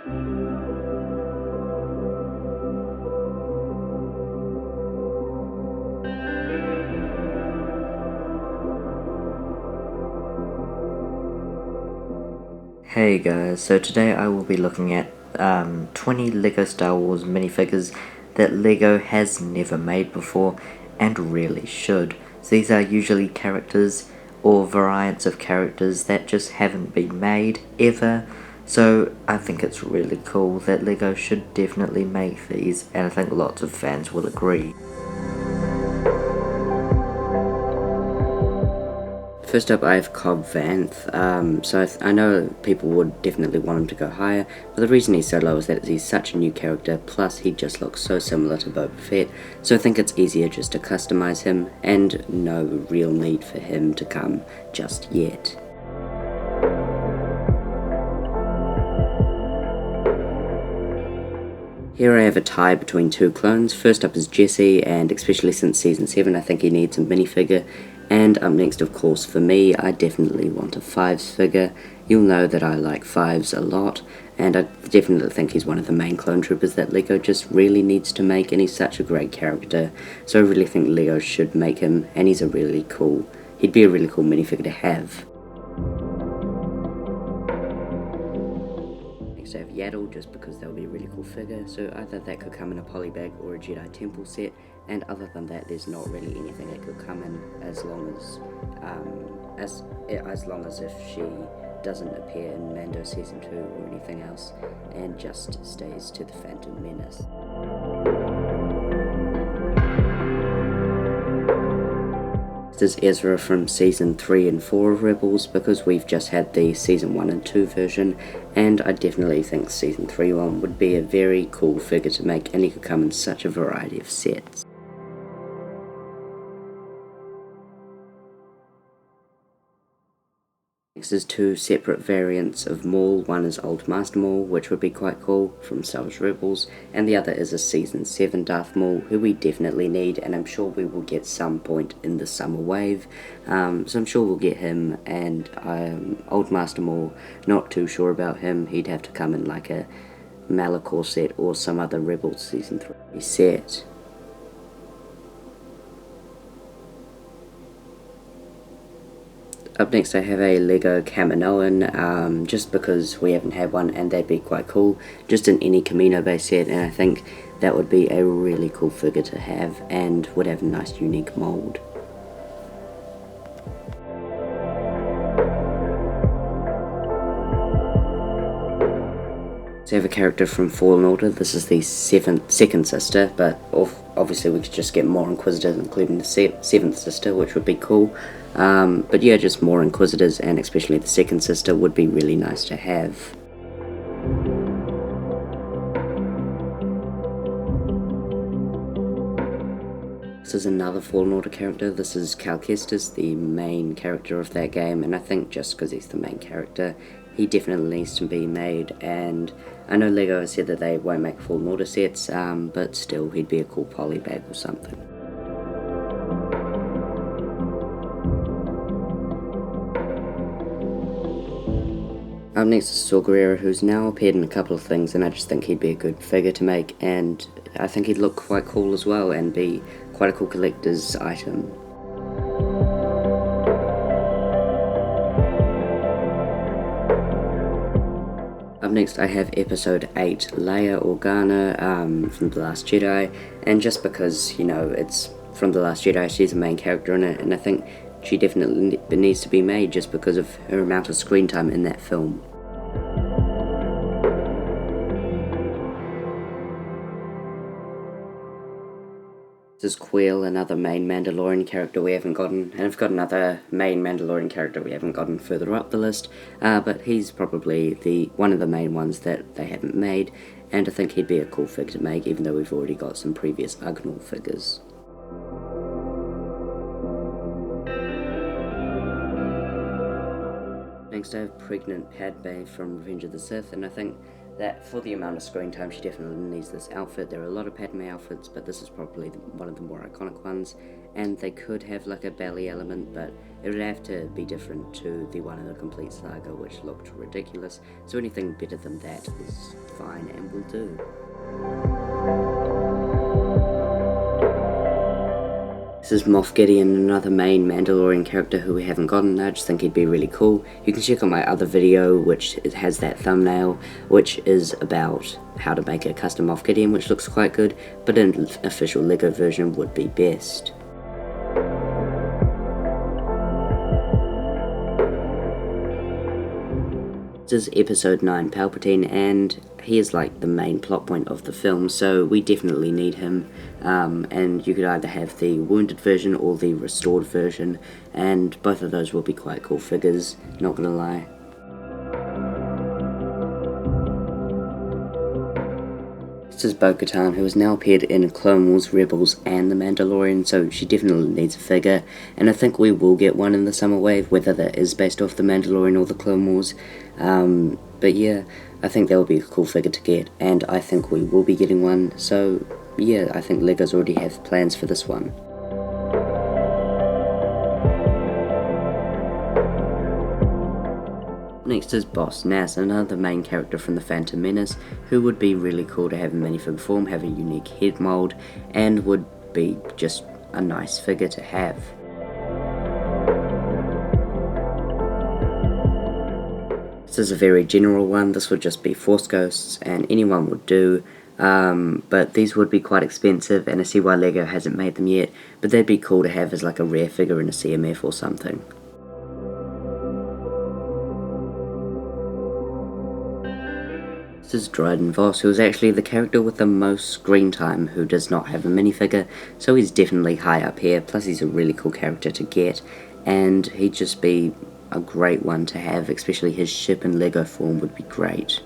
Hey guys, so today I will be looking at 20 LEGO Star Wars minifigures that LEGO has never made before and really should. So these are usually characters or variants of characters that just haven't been made ever. So I think it's really cool that LEGO should definitely make these, and I think lots of fans will agree. First up, I have Cobb Vance. I know people would definitely want him to go higher, but the reason he's so low is that he's such a new character, plus he just looks so similar to Boba Fett, so I think it's easier just to customize him, and no real need for him to come just yet. Here I have a tie between two clones. First up is Jessie, and especially since Season 7 I think he needs a minifigure. And up next, of course, for me, I definitely want a 5s figure. You'll know that I like 5s a lot, and I definitely think he's one of the main clone troopers that LEGO just really needs to make, and he's such a great character. So I really think LEGO should make him, and he'd be a really cool minifigure to have. Next I have Yattle, just because that would be a really cool figure, so either that could come in a polybag or a Jedi Temple set, and other than that there's not really anything that could come in as long as if she doesn't appear in Mando Season 2 or anything else, and just stays to the Phantom Menace. This is Ezra from Season 3 and 4 of Rebels, because we've just had the Season 1 and 2 version, and I definitely think Season 3 one would be a very cool figure to make, and he could come in such a variety of sets. Next is two separate variants of Maul. One is Old Master Maul, which would be quite cool, from Star Wars Rebels, and the other is a Season 7 Darth Maul, who we definitely need, and I'm sure we will get some point in the summer wave, so I'm sure we'll get him. And Old Master Maul, not too sure about him. He'd have to come in like a Malachor set or some other Rebels Season 3 set. Up next I have a Lego Camino, just because we haven't had one and they'd be quite cool, just in any Camino base set, and I think that would be a really cool figure to have and would have a nice unique mould. So I have a character from Fallen Order. This is the second sister, but obviously we could just get more Inquisitors, including the seventh sister, which would be cool. But yeah, just more Inquisitors, and especially the second sister would be really nice to have. This is another Fallen Order character. This is Cal Kestis, the main character of that game, and I think just because he's the main character, he definitely needs to be made. And I know LEGO has said that they won't make Fallen Order sets, but still, he'd be a cool polybag or something. Up next is Gerrero, who's now appeared in a couple of things, and I just think he'd be a good figure to make, and I think he'd look quite cool as well and be quite a cool collector's item. Up next I have Episode 8, Leia Organa from The Last Jedi, and just because, you know, it's from The Last Jedi, she's a main character in it, and I think she definitely needs to be made just because of her amount of screen time in that film. This is Quill, another main Mandalorian character we haven't gotten, and I've got another main Mandalorian character we haven't gotten further up the list, but he's probably one of the main ones that they haven't made, and I think he'd be a cool figure to make, even though we've already got some previous Ugnaught figures. next I have pregnant Padme from Revenge of the Sith, and I think that for the amount of screen time she definitely needs this outfit. There are a lot of Padme outfits, but this is probably one of the more iconic ones, and they could have like a belly element, but it would have to be different to the one in the Complete Saga, which looked ridiculous, so anything better than that is fine and will do. This is Morph Gideon, another main Mandalorian character who we haven't gotten. I just think he'd be really cool. You can check out my other video, which has that thumbnail, which is about how to make a custom Morph Gideon, which looks quite good, but an official LEGO version would be best. This is episode 9 Palpatine, and he is like the main plot point of the film, so we definitely need him, and you could either have the wounded version or the restored version, and both of those will be quite cool figures, not gonna lie. This is Bogota, who has now appeared in Clone Wars, Rebels, and The Mandalorian, so she definitely needs a figure, and I think we will get one in the summer wave, whether that is based off The Mandalorian or the Clone Wars, but yeah, I think that would be a cool figure to get, and I think we will be getting one, so yeah, I think LEGOs already have plans for this one. Next is Boss Nass, another main character from the Phantom Menace, who would be really cool to have in minifig form, have a unique head mold, and would be just a nice figure to have. This is a very general one. This would just be Force Ghosts, and anyone would do, but these would be quite expensive, and I see why LEGO hasn't made them yet, but they'd be cool to have as like a rare figure in a CMF or something. This is Dryden Voss, who is actually the character with the most screen time who does not have a minifigure, so he's definitely high up here, plus he's a really cool character to get, and he'd just be a great one to have, especially his ship in LEGO form would be great.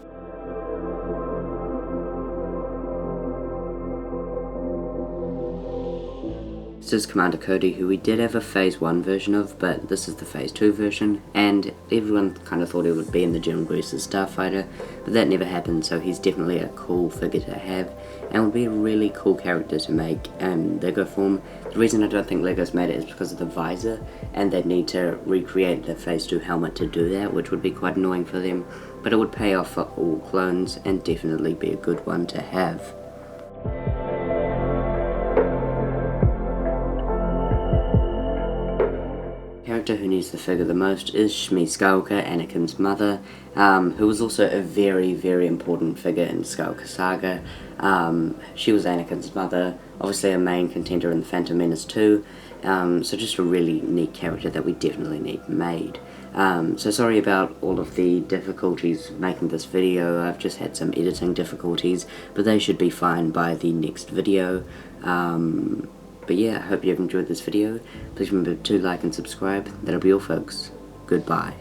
This is Commander Cody, who we did have a Phase 1 version of, but this is the Phase 2 version, and everyone kind of thought it would be in the General Grievous' Starfighter, but that never happened, so he's definitely a cool figure to have, and would be a really cool character to make in LEGO form. The reason I don't think LEGO's made it is because of the visor, and they'd need to recreate the Phase 2 helmet to do that, which would be quite annoying for them, but it would pay off for all clones, and definitely be a good one to have. Character who needs the figure the most is Shmi Skywalker, Anakin's mother, who was also a very, very important figure in Skywalker Saga. She was Anakin's mother, obviously a main contender in the Phantom Menace too, so just a really neat character that we definitely need made. So sorry about all of the difficulties making this video. I've just had some editing difficulties, but they should be fine by the next video. But yeah, I hope you've enjoyed this video. Please remember to like and subscribe. That'll be all, folks. Goodbye.